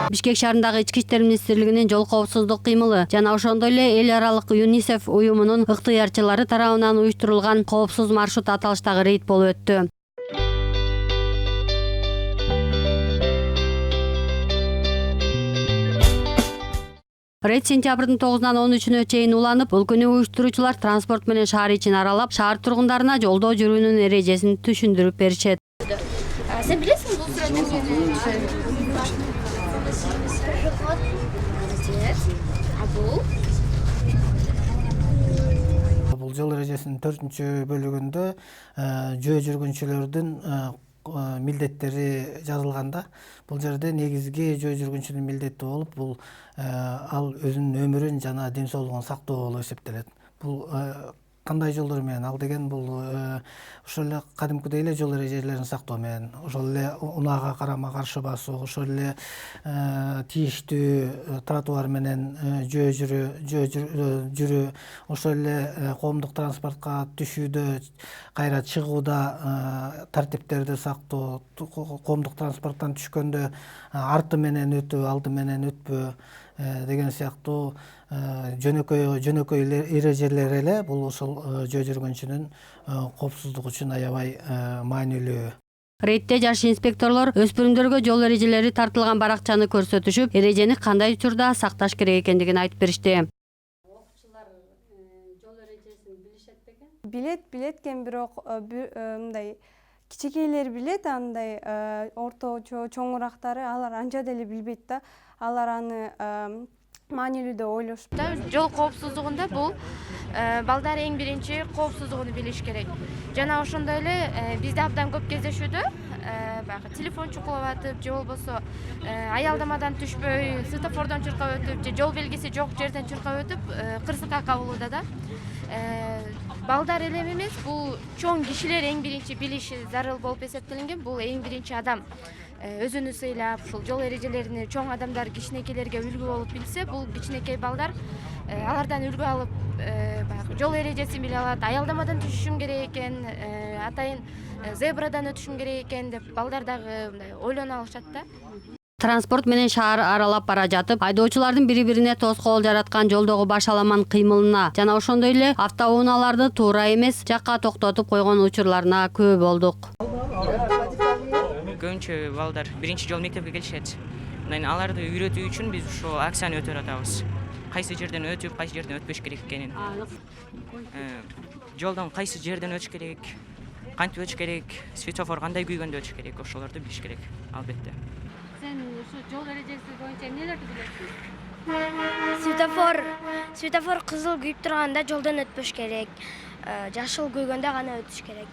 Бишкек шаарындагы Ички иштер министрлигинин жол коопсуздук кыймылы жана ошондой эле эл аралык ЮНИСЕФ уюмунун ыктыярчылары тарабынан уюштурулган коопсуз маршрут аталыштагы рейд болуп өттү. Рейд сентябрдын 9-нан 13-үнө чейин уланып, бул күнү уюштуруучулар транспорт менен шаар ичин аралап, шаар тургундарына жолдо жүрүүнүн эрежесин түшүндүрүп беришет. Сен билесиң бул сүрөттү? Бул жол эрежесинин 4-бөлүгүндө жөө жүргүнчүлөрдүн милдеттери жазылганда, бул жерде негизги жөө жүргүнчүнүн милдети болуп, бул ал өзүнүн өмүрүн жана ден соолугун сактоо болуп эсептелет. Бул кандай жолдор менен? Ал деген бул ошол эле кадимкидей эле жол эрежелерин сактоо менен, ошол эле унаага карама каршы басуу, ошол эле тийиштүү тротуар менен жөө жүрүү, ошол эле коомдук транспортко түшүүдө, кайра чыгууда тартиптерди сактоо, коомдук транспорттон түшкөндө арты менен өтүү, алды менен өтпөө деген сыяктуу жөнөкөй эрежелер эле бул ошол жөө жүргүнчүнүн коопсуздугу үчүн аябай маанилүү. Рейдте жаш инспекторлор өспүрүмдөргө жол эрежелери тартылган баракчаны көрсөтүшүп, эрежени кандай учурда сакташ керек экендигин айтып беришти. Окуучулар жол эрежесин билишет бекен? Билет экен, бирок мындай кичинекейлер билет, андай орточо, чоңурактары алар анча деле билбейт да. Алар аны маанилүү деп ойлошуп. Жол коопсуздугунда бул балдар эң биринчи коопсуздугун билиш керек. Жана ошондой эле бизде абдан көп кездешүүдө баягы телефон чукулап атып, же болбосо аялдамадан түшпөй, светофордон чуркап өтүп, же жол белгиси жок жерден чуркап өтүп, кырсыкка кабылууда да. Балдар эле эмес, бул чоң кишилер эң биринчи билиши зарыл болуп эсептелинген. Бул эң биринчи адам өзүнү сыйлап, ушул жол эрежелерин чоң адамдар кичинекейлерге үлгү болуп билсе, бул кичинекей балдар алардан үлгү алып, баягы жол эрежесин биле алат. Аялдамадан түшүшүм керек экен, атайын зебрадан өтүшүм керек экен деп балдар дагы мындай ойлоно алышат да. Транспорт менен шаар аралап бара жатып, айдоочулардын бири-бирине тоскоол жараткан жолдогу баш аламан кыймылына жана ошондой эле автоунааларды туура эмес жакка токтотуп койгон учурларына күбө болдук. Көбүнчө балдар биринчи жолу мектепке келишет. Аларды үйрөтүү үчүн биз ушул акцияны өтүп атабыз. Кайсы жерден өтүп, кайсы жерден өтпөш керек экенин. Жолдон кайсы жерден өтүш керек, кантип өтүш керек, светофор кандай күйгөндө өтүш керек, ошолорду билиш керек, албетте. Сен ушу жол эрежеси боюнча эмнелерди Светофор билесиң? кызыл күйүп турганда жолдон өтпөш керек. Жашыл күйгөндө гана өтүш керек.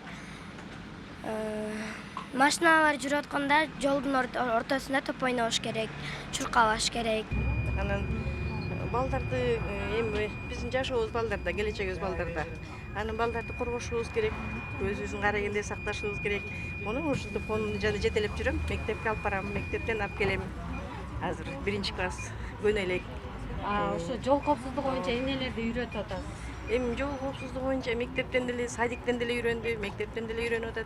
Машиналар жүрүп атканда жолдун ортосунда топ ойнобош керек, чуркабаш керек. Анан балдарды эми биздин жашообуз балдарда, келечегибиз балдарда. Анан балдарды коргошубуз керек, өзүбүздүн кара кенде сакташыбыз керек. Муну ушинтип колумду жетелеп жүрөм, мектепке алып барам, мектептен алып келем. Азыр 1-класс көнөйлөйт. Ошо жол коопсуздугу боюнча эмнелерди үйрөтүп атасыз? Эми жол коопсуздугу боюнча мектептен деле, садиктен деле үйрөндү, мектептен деле үйрөнүп атат.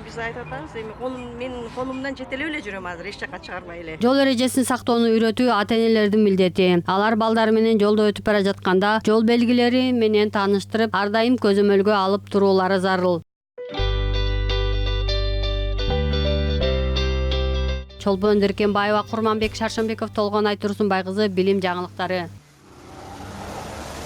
Биз айтып атабыз, эми менин колумдан жетелеп эле жүрөм азыр, эч жакка чыгарбай эле. Жол эрежесин сактоону үйрөтүү ата-энелердин милдети. Алар балдары менен жолдо өтүп бара жатканда жол белгилери менен тааныштырып, ар дайым көзөмөлгө алып туруулары зарыл. Чолпон Деркенбаева, Курманбек Шаршенбеков, Толгон Айтурсунбай кызы, билим жаңылыктары.